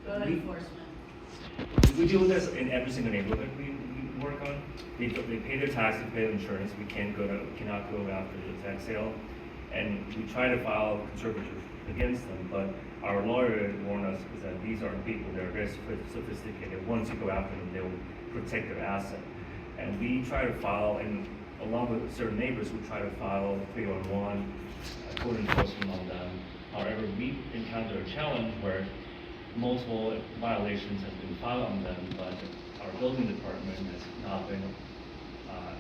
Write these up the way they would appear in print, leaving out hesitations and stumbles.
Code enforcement. We deal with this in every single neighborhood we work on. They pay their taxes, pay their insurance. We cannot go after the tax sale, and we try to file conservatorship against them. But our lawyer warned us is that these are people that are very sophisticated. Once you go after them, they will protect their asset. And we try to file, and along with certain neighbors, we try to file 3-on-1 code enforcement on them. However, we encounter a challenge where multiple violations have been filed on them, but our building department has not been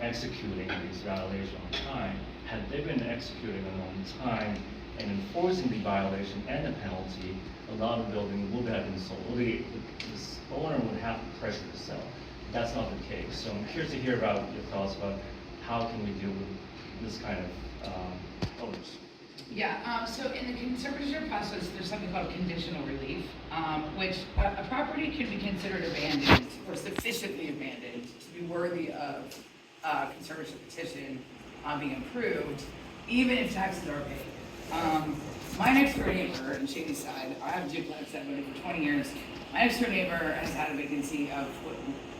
executing these violations on time. Had they been executing them on time and enforcing the violation and the penalty, a lot of buildings would have been sold. The owner would have the pressure to sell. That's not the case. So I'm curious to hear about your thoughts about how can we deal with this kind of owners. Yeah, so in the conservatorship process, there's something called conditional relief, which a property can be considered abandoned or sufficiently abandoned to be worthy of conservatorship petition being approved, even if taxes are paid. My next door neighbor in Shadyside, I have a duplex that I've been for 20 years. My next door neighbor has had a vacancy of what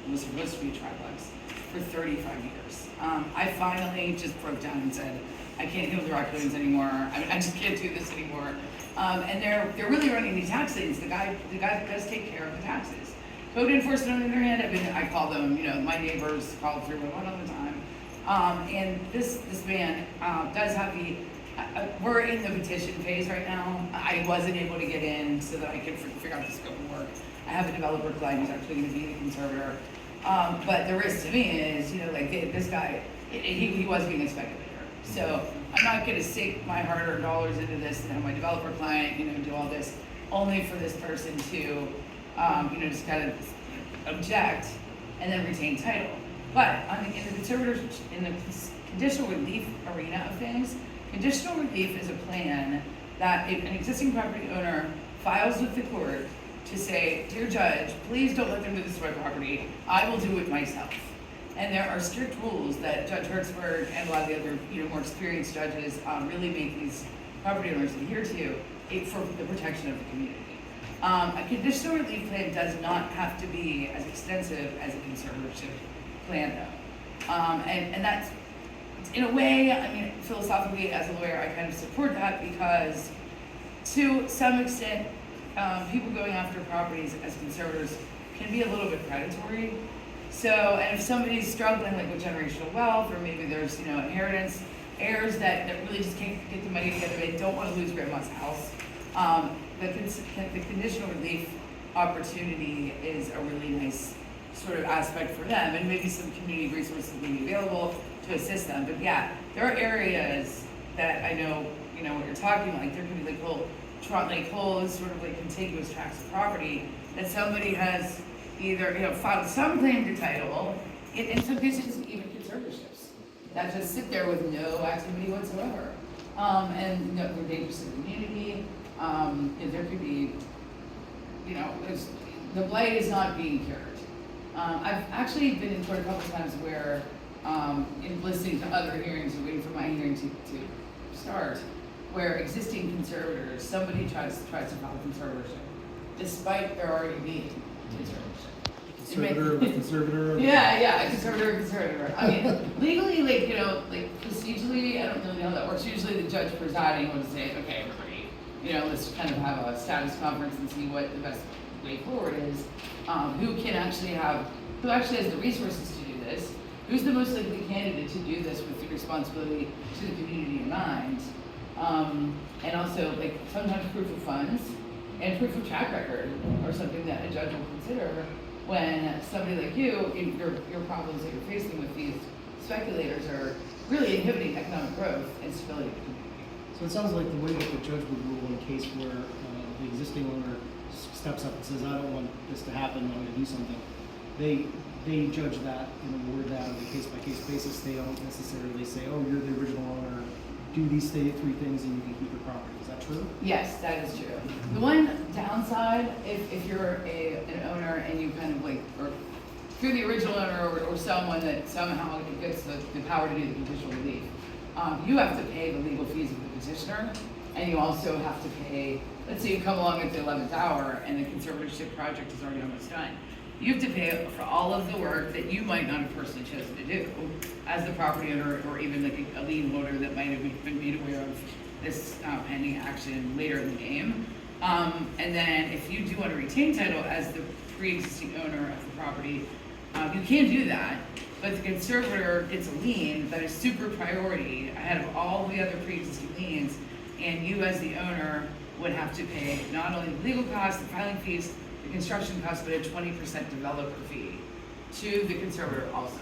was supposed to be a triplex for 35 years. I finally just broke down and said, I can't deal with the raccoons anymore. I mean, I just can't do this anymore. And they're really running these tax liens. The guy does take care of the taxes. Code enforcement on the other hand, I call them, my neighbors call 311 all the time. And this man does have we're in the petition phase right now. I wasn't able to get in so that I could figure out the scope of work. I have a developer client who's actually going to be the conservator. But the risk to me is, this guy, he was being a speculator. So I'm not going to sink my hard-earned dollars into this and have my developer client, do all this only for this person to, just kind of object and then retain title. But in the conditional relief arena of things, conditional relief is a plan that if an existing property owner files with the court to say, dear judge, please don't let them do this to my property. I will do it myself. And there are strict rules that Judge Hertzberg and a lot of the other, more experienced judges really make these property owners adhere to for the protection of the community. A conditional relief plan does not have to be as extensive as a conservatorship plan, though. And that's, in a way, philosophically, as a lawyer, I kind of support that because, to some extent, people going after properties as conservators can be a little bit predatory. So, and if somebody's struggling with generational wealth, or maybe there's, inheritance, heirs that really just can't get the money together, they don't want to lose grandma's house, the conditional relief opportunity is a really nice sort of aspect for them, and maybe some community resources will be available to assist them. But yeah, there are areas that I know, what you're talking about, there could be whole sort of contiguous tracts of property that somebody has either filed some claim to title, in some cases even conservatorships, that just sit there with no activity whatsoever. And they're dangerous to the community. There could be, the blight is not being cured. I've actually been in court a couple of times where, in listening to other hearings and waiting for my hearing to start, where existing conservators, somebody tries to file conservatorship, despite there already being conservatorship. Conservator. Yeah, a conservator. Legally, procedurally, I don't really know how that works. Usually the judge presiding would say, okay, great, let's kind of have a status conference and see what the best way forward is. Who actually has the resources to do this? Who's the most likely candidate to do this with the responsibility to the community in mind? And also, sometimes proof of funds and proof of track record are something that a judge will consider when somebody like you, your problems that you're facing with these speculators are really inhibiting economic growth and stability of the community. So it sounds like the way that the judge would rule in a case where the existing owner steps up and says, I don't want this to happen, I'm going to do something. They judge that and award that on a case-by-case basis. They don't necessarily say, oh, you're the original owner, do these three things and you can keep your property. Is that true? Yes, that is true. The one downside, if you're an owner and you kind of or if you're the original owner or someone that somehow gets the power to do the conditional relief, you have to pay the legal fees of the petitioner, and you also have to pay let's say you come along at the 11th hour and the conservatorship project is already almost done. You have to pay for all of the work that you might not have personally chosen to do as the property owner, or even like a lien holder that might have been made aware of this pending action later in the game. And then if you do want to retain title as the pre-existing owner of the property, you can do that, but the conservator gets a lien that is super priority ahead of all the other pre-existing liens, and you as the owner would have to pay not only the legal costs, the filing fees, the construction costs, but a 20% developer fee to the conservator also.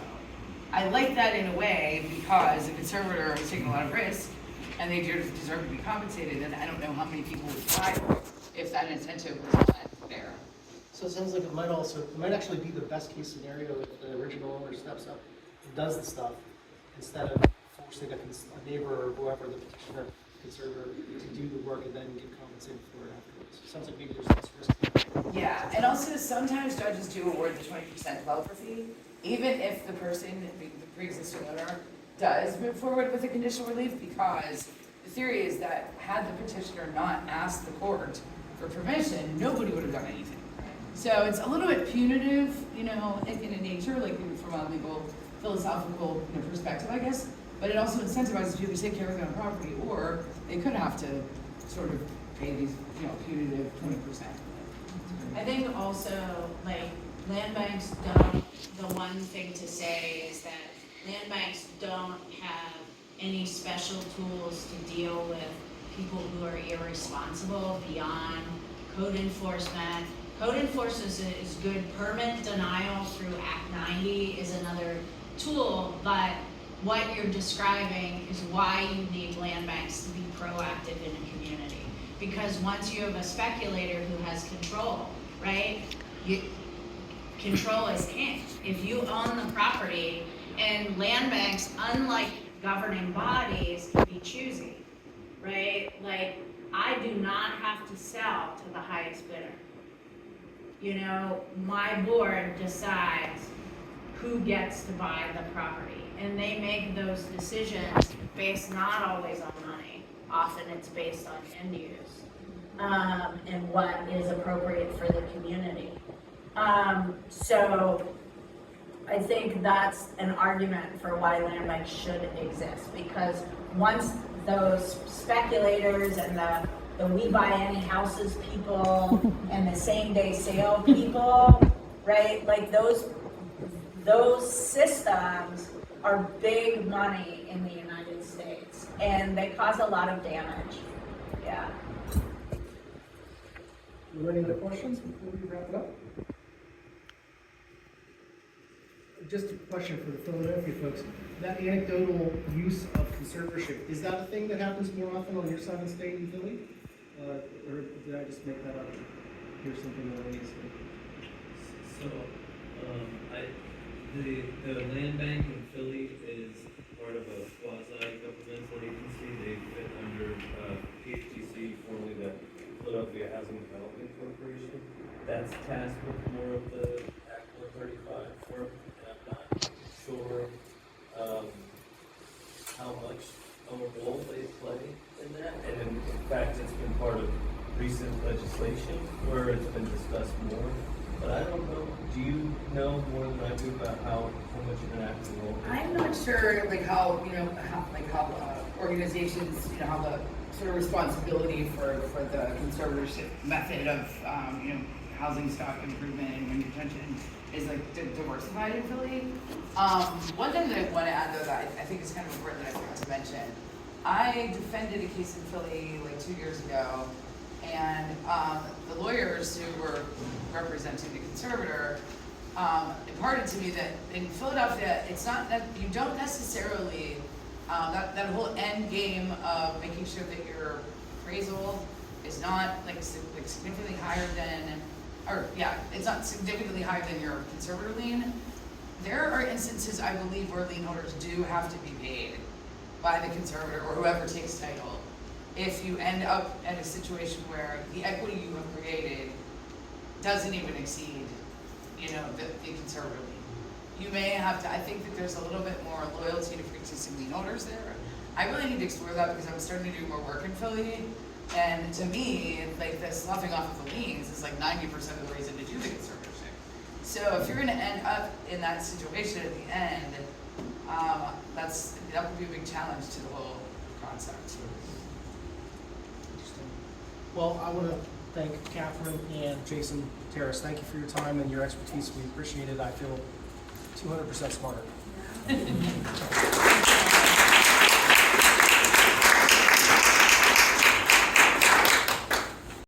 I like that in a way because the conservator is taking a lot of risk and they deserve to be compensated, and I don't know how many people would try if that incentive was not there. So it sounds like it might actually be the best case scenario if the original owner steps up and does the stuff instead of forcing a neighbor or whoever, the petitioner, conservator, to do the work and then get compensated for it afterwards. Sounds like maybe there's less risk. Yeah, and also sometimes judges do award the 20% developer fee, even if the person, the pre-existing owner, does move forward with a conditional relief, because the theory is that had the petitioner not asked the court for permission, nobody would have done anything. So it's a little bit punitive, in a nature, like from a legal, philosophical perspective, I guess, but it also incentivizes people to take care of their own property, or they could have to sort of pay these, punitive 20%. I think also, like, land banks don't, the one thing to say is that land banks don't have any special tools to deal with people who are irresponsible beyond code enforcement. Code enforcement is good. Permit denial through Act 90 is another tool, but what you're describing is why you need land banks to be proactive in a community. Because once you have a speculator who has control, right? Control is king. If you own the property, and land banks, unlike governing bodies, can be choosy, right? Like, I do not have to sell to the highest bidder. My board decides who gets to buy the property, and they make those decisions based not always on money. Often it's based on end use, and what is appropriate for the community. So I think that's an argument for why land banks should exist, because once those speculators and the we buy any houses people and the same day sale people, right? Like those systems are big money in the United States, and they cause a lot of damage. Yeah. Are there any other questions before we wrap it up? Just a question for the Philadelphia folks. That anecdotal use of conservatorship, is that a thing that happens more often on your side of the state in Philly? Or did I just make that up? Here's something that I need to say. So, the land bank in Philly is part of a quasi-governmental agency. They fit under PHTC, formerly the Philadelphia Housing Development Corporation. That's tasked with more of the Act 135 work, and I'm not sure how much of a role they play in that. And in fact, it's been part of recent legislation where it's been discussed more. But I don't know, do you know more than I do about how much of an active role? I'm not sure, how organizations, how the sort of responsibility for the conservatorship method of, housing stock improvement and wind retention is diversified in Philly. One thing that I want to add though that I think is kind of important that I forgot to mention, I defended a case in Philly 2 years ago, and the lawyers who were representing the conservator imparted to me that in Philadelphia, it's not that you don't necessarily, that whole end game of making sure that your appraisal is not significantly higher than, it's not significantly higher than your conservator lien. There are instances, I believe, where lien holders do have to be paid by the conservator or whoever takes title if you end up at a situation where the equity you have created doesn't even exceed, the conservator lien. You may have to, I think that there's a little bit more loyalty to pre-existing lien holders there. I really need to explore that because I'm starting to do more work in Philly, And to me, like the sloughing off of the liens is like 90% of the reason to do the conservatorship. So if you're gonna end up in that situation at the end, that would be a big challenge to the whole concept. Interesting. Well, I want to thank Kathryn and Jason Terrace. Thank you for your time and your expertise. We appreciate it. I feel 200% smarter.